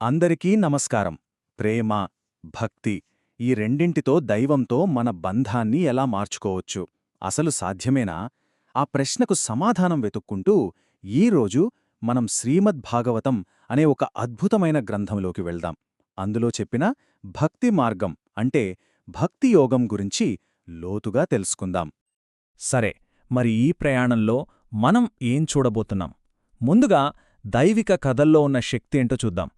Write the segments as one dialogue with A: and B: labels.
A: అందరికీ నమస్కారం. ప్రేమ, భక్తి ఈ రెండింటితో దైవంతో మన బంధాన్ని ఎలా మార్చుకోవచ్చు? అసలు సాధ్యమేనా? ఆ ప్రశ్నకు సమాధానం వెతుక్కుంటూ ఈరోజు మనం శ్రీమద్ భాగవతం అనే ఒక అద్భుతమైన గ్రంథంలోకి వెళ్దాం. అందులో చెప్పిన భక్తి మార్గం అంటే భక్తి యోగం గురించి లోతుగా తెలుసుకుందాం.
B: సరే, మరి ఈ ప్రయాణంలో మనం ఏం చూడబోతున్నాం? ముందుగా దైవిక కథల్లో ఉన్న శక్తి ఏంటో చూద్దాం.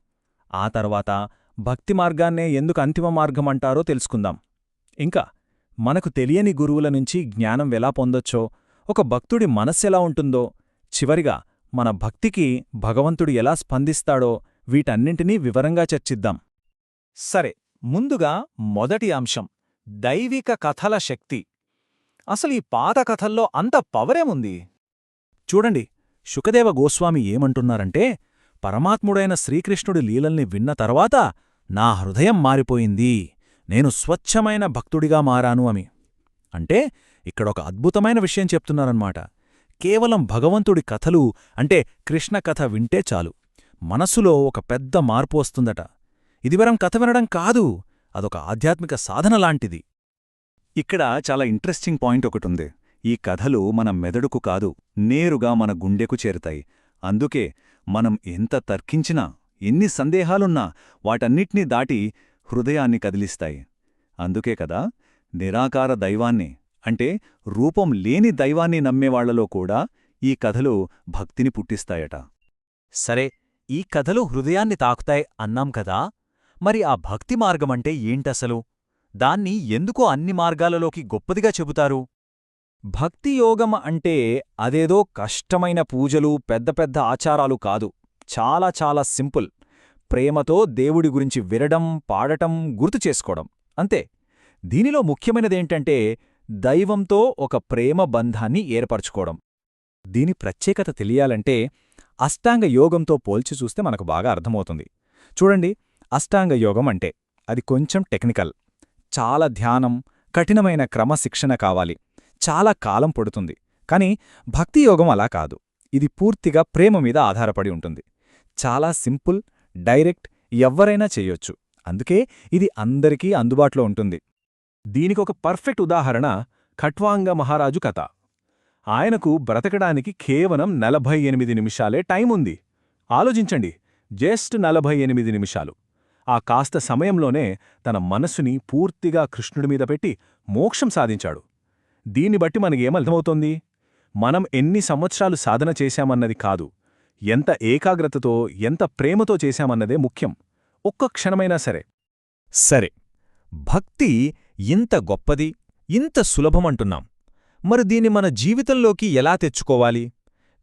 B: ఆ తర్వాత భక్తి మార్గాన్నే ఎందుకు అంతిమ మార్గమంటారో తెలుసుకుందాం. ఇంకా మనకు తెలియని గురువుల నుంచి జ్ఞానం ఎలా పొందొచ్చో, ఒక భక్తుడి మనస్సెలా ఉంటుందో, చివరిగా మన భక్తికి భగవంతుడు ఎలా స్పందిస్తాడో వీటన్నింటినీ వివరంగా చర్చిద్దాం. సరే, ముందుగా మొదటి అంశం దైవిక కథల శక్తి. అసలు ఈ పాత కథల్లో అంత పవరేముంది? చూడండి, శుకదేవ గోస్వామి ఏమంటున్నారంటే, పరమాత్ముడైన శ్రీకృష్ణుడి లీలల్ని విన్న తర్వాత నా హృదయం మారిపోయింది, నేను స్వచ్ఛమైన భక్తుడిగా మారాను అని. అంటే ఇక్కడొక అద్భుతమైన విషయం చెప్తున్నారన్నమాట. కేవలం భగవంతుడి కథలు అంటే కృష్ణ కథ వింటే చాలు, మనస్సులో ఒక పెద్ద మార్పు వస్తుందట. ఇదివరం కథ వినడం కాదు, అదొక ఆధ్యాత్మిక సాధనలాంటిది.
A: ఇక్కడ చాలా ఇంట్రెస్టింగ్ పాయింట్ ఒకటుంది. ఈ కథలు మన మెదడుకు కాదు, నేరుగా మన గుండెకు చేరుతాయి. అందుకే మనం ఎంత తర్కించినా, ఎన్ని సందేహాలున్నా వాటన్నిటినీ దాటి హృదయాన్ని కదిలిస్తాయి. అందుకే కదా నిరాకార దైవాన్ని అంటే రూపం లేని దైవాన్ని నమ్మేవాళ్లలో కూడా ఈ కథలు భక్తిని పుట్టిస్తాయట.
B: సరే, ఈ కథలు హృదయాన్ని తాకుతాయి అన్నాం కదా, మరి ఆ భక్తి మార్గమంటే ఏంటసలు? దాన్ని ఎందుకో అన్ని మార్గాలలోకి గొప్పదిగా చెబుతారు? భక్తియోగం అంటే అదేదో కష్టమైన పూజలు, పెద్ద పెద్ద ఆచారాలు కాదు. చాలా చాలా సింపుల్. ప్రేమతో దేవుడి గురించి వినడం, పాడటం, గుర్తు చేసుకోవడం అంతే. దీనిలో ముఖ్యమైనదేంటంటే దైవంతో ఒక ప్రేమ బంధాన్ని ఏర్పరచుకోవడం. దీని ప్రత్యేకత తెలియాలంటే అష్టాంగ యోగంతో పోల్చి చూస్తే మనకు బాగా అర్థమవుతుంది. చూడండి, అష్టాంగ యోగం అంటే అది కొంచెం టెక్నికల్. చాలా ధ్యానం, కఠినమైన క్రమశిక్షణ కావాలి, చాలా కాలం పడుతుంది. కాని భక్తియోగం అలా కాదు. ఇది పూర్తిగా ప్రేమ మీద ఆధారపడి ఉంటుంది. చాలా సింపుల్, డైరెక్ట్, ఎవ్వరైనా చెయ్యొచ్చు. అందుకే ఇది అందరికీ అందుబాటులో ఉంటుంది. దీనికొక పర్ఫెక్ట్ ఉదాహరణ ఖట్వాంగ మహారాజు కథ. ఆయనకు బ్రతకడానికి కేవలం 48 నిమిషాలే టైముంది. ఆలోచించండి, జస్ట్ 48 నిమిషాలు. ఆ కాస్త సమయంలోనే తన మనస్సుని పూర్తిగా కృష్ణుడిమీద పెట్టి మోక్షం సాధించాడు. దీన్ని బట్టి మనకేమర్థమవుతోంది? మనం ఎన్ని సంవత్సరాలు సాధన చేశామన్నది కాదు, ఎంత ఏకాగ్రతతో, ఎంత ప్రేమతో చేశామన్నదే ముఖ్యం, ఒక్క క్షణమైనా సరే. సరే, భక్తి ఇంత గొప్పది, ఇంత సులభమంటున్నాం. మరి దీన్ని మన జీవితంలోకి ఎలా తెచ్చుకోవాలి?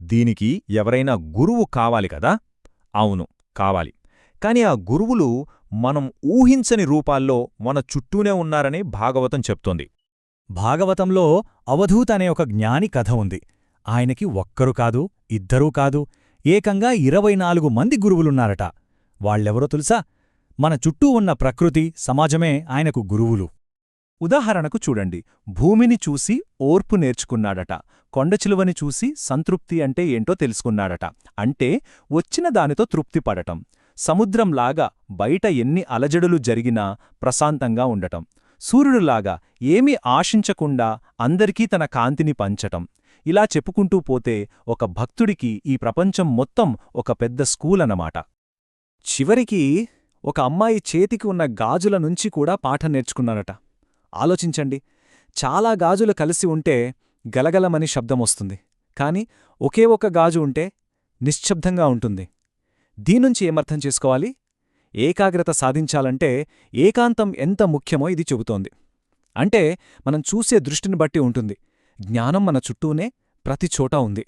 B: దీనికి ఎవరైనా గురువు కావాలి కదా? అవును, కావాలి. కాని ఆ గురువులు మనం ఊహించని రూపాల్లో మన చుట్టూనే ఉన్నారని భాగవతం చెప్తోంది. భాగవతంలో అవధూత అనే ఒక జ్ఞాని కథ ఉంది. ఆయనకి ఒక్కరు కాదు, ఇద్దరూ కాదు, ఏకంగా 24 మంది గురువులున్నారట. వాళ్ళెవరో తెలుసా? మన చుట్టూ ఉన్న ప్రకృతి, సమాజమే ఆయనకు గురువులు. ఉదాహరణకు చూడండి, భూమిని చూసి ఓర్పు నేర్చుకున్నాడట, కొండచిలువని చూసి సంతృప్తి అంటే ఏంటో తెలుసుకున్నాడట, అంటే వచ్చిన దానితో తృప్తిపడటం, సముద్రంలాగా బయట ఎన్ని అలజడులు జరిగినా ప్రశాంతంగా ఉండటం, సూర్యుడులాగా ఏమీ ఆశించకుండా అందరికీ తన కాంతిని పంచటం. ఇలా చెప్పుకుంటూ పోతే ఒక భక్తుడికి ఈ ప్రపంచం మొత్తం ఒక పెద్ద స్కూల్ అన్నమాట. చివరికి ఒక అమ్మాయి చేతికి ఉన్న గాజుల నుంచి కూడా పాఠం నేర్చుకున్నారట. ఆలోచించండి, చాలా గాజులు కలిసి ఉంటే గలగలమని శబ్దమొస్తుంది, కాని ఒకే ఒక గాజు ఉంటే నిశ్శబ్దంగా ఉంటుంది. దీనుంచి ఏమర్థం చేసుకోవాలి? ఏకాగ్రత సాధించాలంటే ఏకాంతం ఎంత ముఖ్యమో ఇది చెబుతోంది. అంటే మనం చూసే దృష్టిని బట్టి ఉంటుంది. జ్ఞానం మన చుట్టూనే ప్రతిచోటా ఉంది.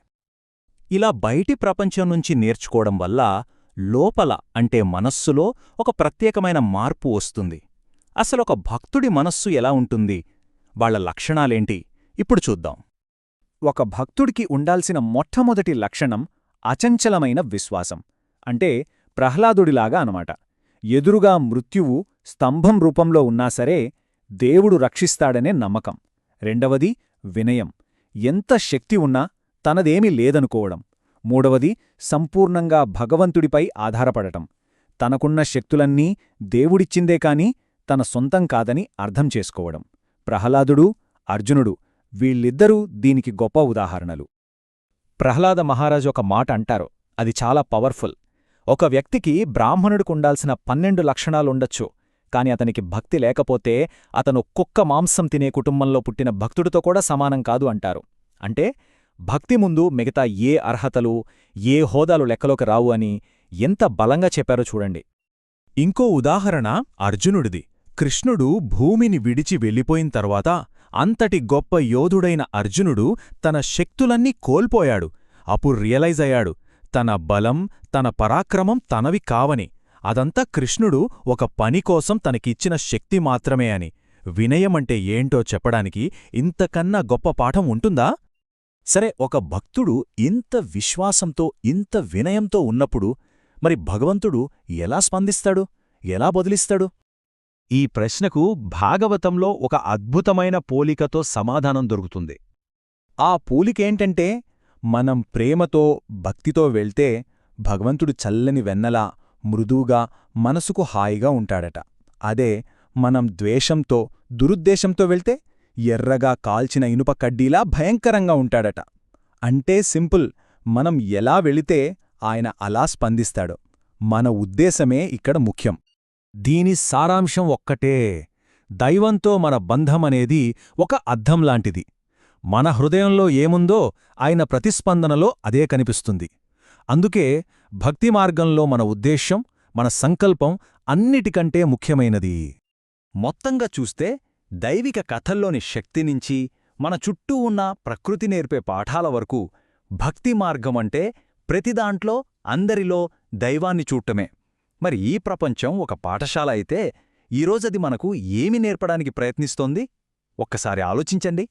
B: ఇలా బయటి ప్రపంచం నుంచి నేర్చుకోవడం వల్ల లోపల అంటే మనస్సులో ఒక ప్రత్యేకమైన మార్పు వస్తుంది. అసలొక భక్తుడి మనస్సు ఎలా ఉంటుంది? వాళ్ల లక్షణాలేంటి? ఇప్పుడు చూద్దాం. ఒక భక్తుడికి ఉండాల్సిన మొట్టమొదటి లక్షణం అచంచలమైన విశ్వాసం. అంటే ప్రహ్లాదుడిలాగా అనమాట. ఎదురుగా మృత్యువు స్తంభం రూపంలో ఉన్నాసరే దేవుడు రక్షిస్తాడనే నమ్మకం. రెండవది వినయం. ఎంత శక్తి ఉన్నా తనదేమీ లేదనుకోవడం. మూడవది సంపూర్ణంగా భగవంతుడిపై ఆధారపడటం.
C: తనకున్న శక్తులన్నీ దేవుడిచ్చిందే కాని తన సొంతం కాదని అర్థం చేసుకోవడం. ప్రహ్లాదుడు, అర్జునుడు వీళ్ళిద్దరూ దీనికి గొప్ప ఉదాహరణలు. ప్రహ్లాద మహారాజు ఒక మాట అంటారు, అది చాలా పవర్ఫుల్. ఒక వ్యక్తికి బ్రాహ్మణుడికుండాల్సిన 12 లక్షణాలుండొచ్చు, కాని అతనికి భక్తి లేకపోతే అతను కుక్క మాంసం తినే కుటుంబంలో పుట్టిన భక్తుడితో కూడా సమానం కాదు అంటారు. అంటే భక్తి ముందు మిగతా ఏ అర్హతలు, ఏ హోదాలు లెక్కలోకి రావు అని ఎంత బలంగా చెప్పారో చూడండి.
D: ఇంకో ఉదాహరణ అర్జునుడిది. కృష్ణుడు భూమిని విడిచి వెళ్ళిపోయిన తర్వాత అంతటి గొప్ప యోధుడైన అర్జునుడు తన శక్తులన్నీ కోల్పోయాడు. అప్పుడు రియలైజ్ అయ్యాడు, తన బలం, తన పరాక్రమం తనవి కావని. అదంతా కృష్ణుడు ఒక పని కోసం తనకిచ్చిన శక్తి మాత్రమే అని. వినయమంటే ఏంటో చెప్పడానికి ఇంతకన్నా గొప్ప పాఠం ఉంటుందా?
A: సరే, ఒక భక్తుడు ఇంత విశ్వాసంతో, ఇంత వినయంతో ఉన్నప్పుడు మరి భగవంతుడు ఎలా స్పందిస్తాడు, ఎలా బదులిస్తాడు?
B: ఈ ప్రశ్నకు భాగవతంలో ఒక అద్భుతమైన పోలికతో సమాధానం దొరుకుతుంది.
C: ఆ పోలికేంటంటే, మనం ప్రేమతో, భక్తితో వెళ్తే భగవంతుడు చల్లని వెన్నలా, మృదువుగా, మనసుకు హాయిగా ఉంటాడట. అదే మనం ద్వేషంతో, దురుద్దేశంతో వెళ్తే ఎర్రగా కాల్చిన ఇనుప కడ్డీలా భయంకరంగా ఉంటాడట. అంటే సింపుల్, మనం ఎలా వెళితే ఆయన అలా స్పందిస్తాడు. మన ఉద్దేశమే ఇక్కడ ముఖ్యం.
A: దీని సారాంశం ఒక్కటే: దైవంతో మన బంధమనేది ఒక అద్దంలాంటిది. మన హృదయంలో ఏముందో ఆయన ప్రతిస్పందనలో అదే కనిపిస్తుంది. అందుకే భక్తి మార్గంలో మన ఉద్దేశ్యం, మన సంకల్పం అన్నిటికంటే ముఖ్యమైనది. మొత్తంగా చూస్తే దైవిక కథల్లోని శక్తి నుంచి మన చుట్టూ ఉన్న ప్రకృతి నేర్పే పాఠాల వరకు భక్తి మార్గమంటే ప్రతిదాంట్లో, అందరిలో దైవాన్ని చూడటమే. మరి ఈ ప్రపంచం ఒక పాఠశాల అయితే ఈరోజది మనకు ఏమి నేర్పడానికి ప్రయత్నిస్తోంది? ఒక్కసారి ఆలోచించండి.